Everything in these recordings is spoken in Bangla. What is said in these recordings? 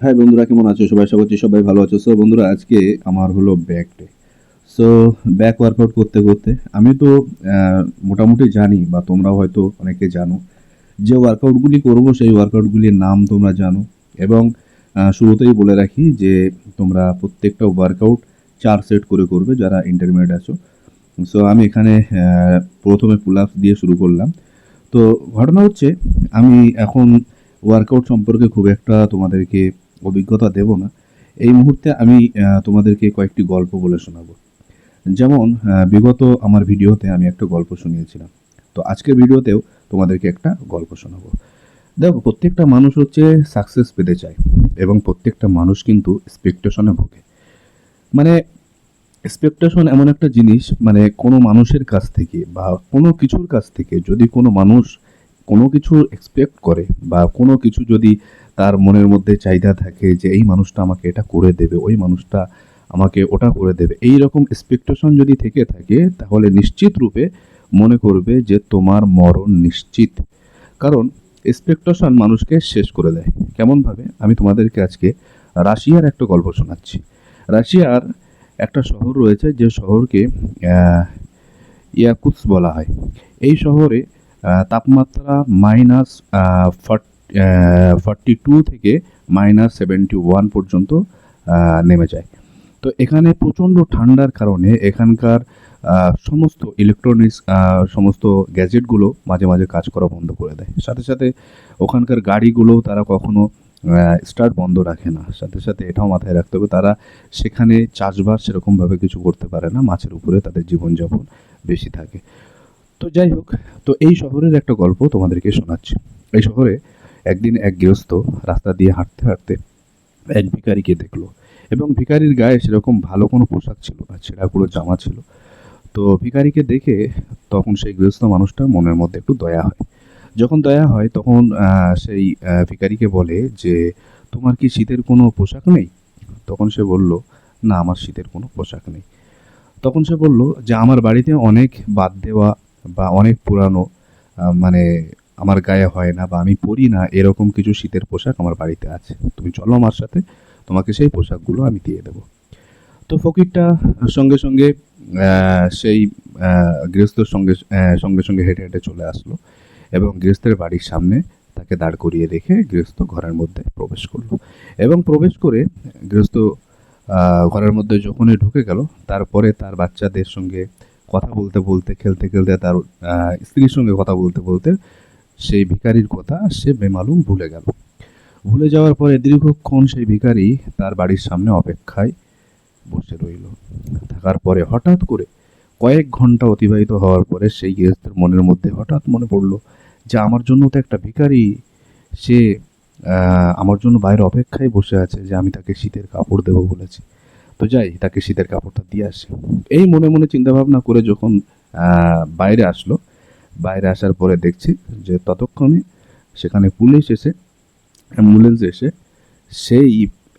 হ্যাঁ বন্ধুরা, কেমন আছো সবাই? আশা করছি সবাই ভালো আছো। সো বন্ধুরা, আজকে আমার হলো back day. So back workout করতে করতে আমি তো মোটামুটি জানি, বা তোমরাও হয়তো অনেকে জানো, যে ওয়ার্কআউটগুলি করব সেই ওয়ার্কআউটগুলির নাম তোমরা জানো। এবং শুরুতেই বলে রাখি যে তোমরা প্রত্যেকটা ওয়ার্কআউট 4 সেট করে করবে যারা ইন্টারমিডিয়েট আছো। সো আমি এখানে প্রথমে পুল আপ দিয়ে শুরু করলাম। তো ঘটনা হচ্ছে, আমি এখন ওয়ার্কআউট সম্পর্কে খুব একটা তোমাদেরকে অভিজ্ঞতা দেব না। এই মুহূর্তে আমি তোমাদেরকে কয়েকটি গল্প বলে শোনাবো। যেমন বিগত আমার ভিডিওতে আমি একটা গল্প শুনিয়েছিলাম, তো আজকের ভিডিওতেও তোমাদেরকে একটা গল্প শোনাবো। দেখো, প্রত্যেকটা মানুষ হচ্ছে সাকসেস পেতে চায়, এবং প্রত্যেকটা মানুষ কিন্তু এক্সপেকটেশনে ভোগে। মানে এক্সপেকটেশন এমন একটা জিনিস, মানে কোনো মানুষের কাছ থেকে বা কোনো কিছুর কাছ থেকে যদি কোনো মানুষ কোনো কিছু এক্সপেক্ট করে, বা কোনো কিছু যদি তার মনের মধ্যে চাহিদা থাকে যে এই মানুষটা আমাকে এটা করে দেবে, ওই মানুষটা আমাকে ওটা করে দেবে, এই রকম এক্সপেকটেশন যদি থেকে থাকে, তাহলে নিশ্চিত রূপে মনে করবে যে তোমার মরণ নিশ্চিত। কারণ এক্সপেকটেশন মানুষকে শেষ করে দেয়। কেমনভাবে? আমি তোমাদেরকে আজকে রাশিয়ার একটা গল্প শোনাচ্ছি। রাশিয়ার একটা শহর রয়েছে, যে শহরকে আহ, ইয়াকুৎস বলা হয়। এই শহরে তাপমাত্রা মাইনাস 42 থেকে -71 পর্যন্ত নেমে যায়। তো এখানে প্রচণ্ড ঠান্ডার কারণে এখানকার সমস্ত ইলেকট্রনিক্স, সমস্ত গ্যাজেটগুলো মাঝে মাঝে কাজ করা বন্ধ করে দেয়। সাথে সাথে ওখানকার গাড়িগুলো তারা কখনো স্টার্ট বন্ধ রাখে না। সাথে সাথে এটাও মাথায় রাখতে হবে, তারা সেখানে চাষবাস সেরকমভাবে কিছু করতে পারে না, মাছের উপরে তাদের জীবনযাপন বেশি থাকে। তো যাই হোক, তো এই শহরের একটা গল্প তোমাদেরকে শোনাচ্ছি। এই শহরে একদিন এক গৃহস্থ রাস্তা দিয়ে হাঁটতে হাঁটতে এক ভিখারিকে দেখলো, এবং ভিখারির গায়ে সেরকম ভালো কোনো পোশাক ছিল না, ছেঁড়াগুলো জামা ছিল। তো ভিখারিকে দেখে তখন সেই গৃহস্থ মানুষটার মনের মধ্যে একটু দয়া হয়। যখন দয়া হয় তখন সেই ভিখারিকে বলে যে, তোমার কি শীতের কোনো পোশাক নেই? তখন সে বলল, না, আমার শীতের কোনো পোশাক নেই। তখন সে বলল যে, আমার বাড়িতে অনেক বাদ দেওয়া বা অনেক পুরানো, মানে আমার গায়ে হয় না বা আমি পরি না এরকম কিছু শীতের পোশাক আমার বাড়িতে আছে। তুমি চলো আমার সাথে, তোমাকে সেই পোশাকগুলো আমি দিয়ে দেবো। তো ফকিরটা সঙ্গে সঙ্গে সেই গৃহস্থর সঙ্গে সঙ্গে সঙ্গে হেঁটে হেঁটে চলে আসলো, এবং গৃহস্থের বাড়ির সামনে তাকে দাঁড় করিয়ে রেখে গৃহস্থ ঘরের মধ্যে প্রবেশ করলো। এবং প্রবেশ করে গৃহস্থ ঘরের মধ্যে যখনই ঢুকে গেল, তারপরে তার বাচ্চাদের সঙ্গে কথা বলতে বলতে, খেলতে খেলতে, তার স্ত্রীর সঙ্গে কথা বলতে বলতে সেই ভিখারির কথা সে বেমালুম ভুলে গেল। ভুলে যাওয়ার পরে দীর্ঘক্ষণ সেই ভিখারি তার বাড়ির সামনে অপেক্ষায় বসে রইল। থাকার পরে হঠাৎ করে কয়েক ঘন্টা অতিবাহিত হওয়ার পরে সেই গৃহস্থের মনের মধ্যে হঠাৎ মনে পড়ল যে আমার জন্য তো একটা ভিখারি, সে আমার জন্য বাইরে অপেক্ষায় বসে আছে, যে আমি তাকে শীতের কাপড় দেবো বলেছি। তো যাই, তাকে শীতের কাপড়টা দিয়ে আসি। এই মনে মনে চিন্তা ভাবনা করে যখন বাইরে আসলো, বাইরে আসার পরে দেখছি যে ততক্ষণে সেখানে পুলিশ এসে, অ্যাম্বুলেন্স এসে সেই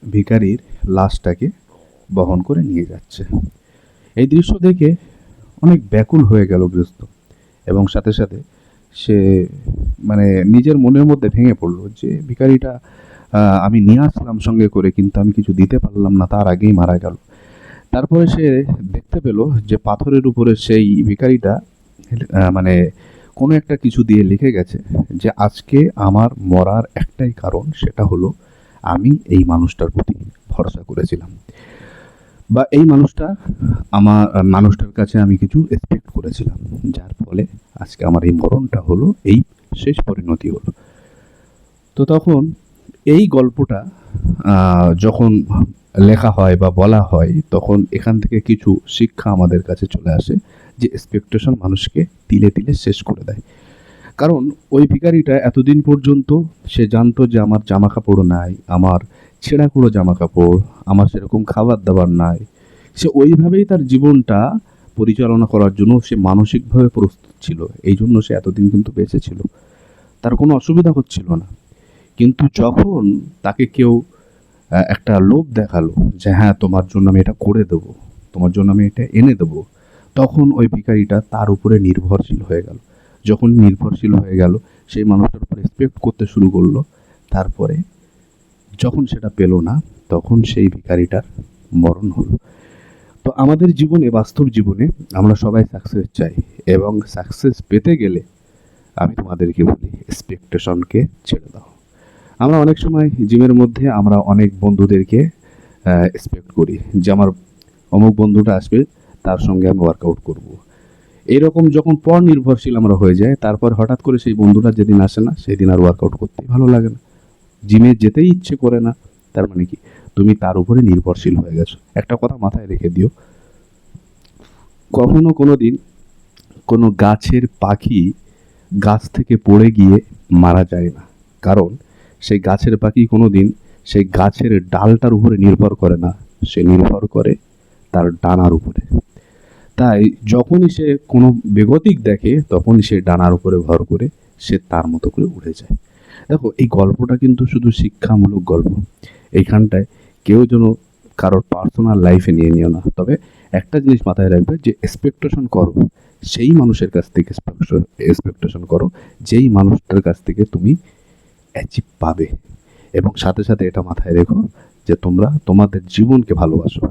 ভিখারির লাশটাকে বহন করে নিয়ে যাচ্ছে। এই দৃশ্য দেখে অনেক ব্যাকুল হয়ে গেল গৃহস্থ, এবং সাথে সাথে সে মানে নিজের মনের মধ্যে ভেঙে পড়লো যে ভিখারিটা আমি নিয়ে আসলাম সঙ্গে করে, কিন্তু আমি কিছু দিতে পারলাম না, তার আগেই মারা গেল। তারপরে সে দেখতে পেল যে পাথরের উপরে সেই ভিখারিটা মানে কোনো একটা কিছু দিয়ে লিখে গেছে যে আজকে আমার মরার একটাই কারণ, সেটা হলো আমি এই মানুষটার প্রতি ভরসা করেছিলাম, বা এই মানুষটার কাছে আমি কিছু এক্সপেক্ট করেছিলাম, যার ফলে আজকে আমার এই মরণটা হলো, এই শেষ পরিণতি হলো। তো তখন এই গল্পটা যখন লেখা হয় বা বলা হয়, তখন এখান থেকে কিছু শিক্ষা আমাদের কাছে চলে আসে, যে এক্সপেকটেশন মানুষকে তিলে তিলে শেষ করে দেয়। কারণ ওই ভিখারিটা এতদিন পর্যন্ত সে জানতো যে আমার জামা কাপড় নাই, আমার ছেঁড়াকুড়ো জামা কাপড়, আমার সেরকম খাবার দাবার নাই। সে ওইভাবেই তার জীবনটা পরিচালনা করার জন্য সে মানসিকভাবে প্রস্তুত ছিল, এই জন্য সে এতদিন কিন্তু বেঁচে ছিল, তার কোনো অসুবিধা হচ্ছিল না। কিন্তু যখন তাকে কেউ একটা লোভ দেখালো যে হ্যাঁ, তোমার জন্য আমি এটা করে দেবো, তোমার জন্য আমি এটা এনে দেবো, তখন ওই ভিখারিটা তার উপরে নির্ভরশীল হয়ে গেল। যখন নির্ভরশীল হয়ে গেল, সেই মানুষটার উপর এক্সপেক্ট করতে শুরু করলো, তারপরে যখন সেটা পেল না, তখন সেই ভিখারিটার মরণ হলো। তো আমাদের জীবনে, বাস্তব জীবনে আমরা সবাই সাকসেস চাই, এবং সাকসেস পেতে গেলে আমি তোমাদেরকে বলি, এক্সপেকটেশনকে ছেড়ে দাও। আমরা অনেক সময় জিমের মধ্যে আমরা অনেক বন্ধুদেরকে এক্সপেক্ট করি যে আমার অমুক বন্ধুটা আসবে, তার সঙ্গে আমি ওয়ার্কআউট করব। এরকম যখন পর নির্ভরশীল আমরা হয়ে যাই, তারপর হঠাৎ করে সেই বন্ধুটা যেদিন আসে না, সেদিন আর ওয়ার্কআউট করতেই ভালো লাগে না, জিমে যেতেই ইচ্ছে করে না। তার মানে কি, তুমি তার উপরে নির্ভরশীল হয়ে গেছো। একটা কথা মাথায় রেখে দিও, কখনো কোনো দিন কোনো গাছের পাখি গাছ থেকে পড়ে গিয়ে মারা যায় না, কারণ সেই গাছের পাখি কোনো দিন সেই গাছের ডালটার উপরে নির্ভর করে না, সে নির্ভর করে তার ডানার উপরে। তাই যখনই সে কোনো বেগতিক দেখে, তখনই সে ডানার উপরে ভর করে সে তার মতো করে উড়ে যায়। দেখো, এই গল্পটা কিন্তু শুধু শিক্ষামূলক গল্প। এইখানটায় কেউ যেন কারোর পার্সোনাল লাইফে নিয়ে নিও না। তবে একটা জিনিস মাথায় রাখবে, যে এক্সপেকটেশন করো সেই মানুষের কাছ থেকে, এক্সপেকটেশন করো যেই মানুষটার কাছ থেকে তুমি অ্যাচিভ পাবে। এবং সাথে সাথে এটা মাথায় রেখো যে তোমরা তোমাদের জীবনকে ভালোবাসো।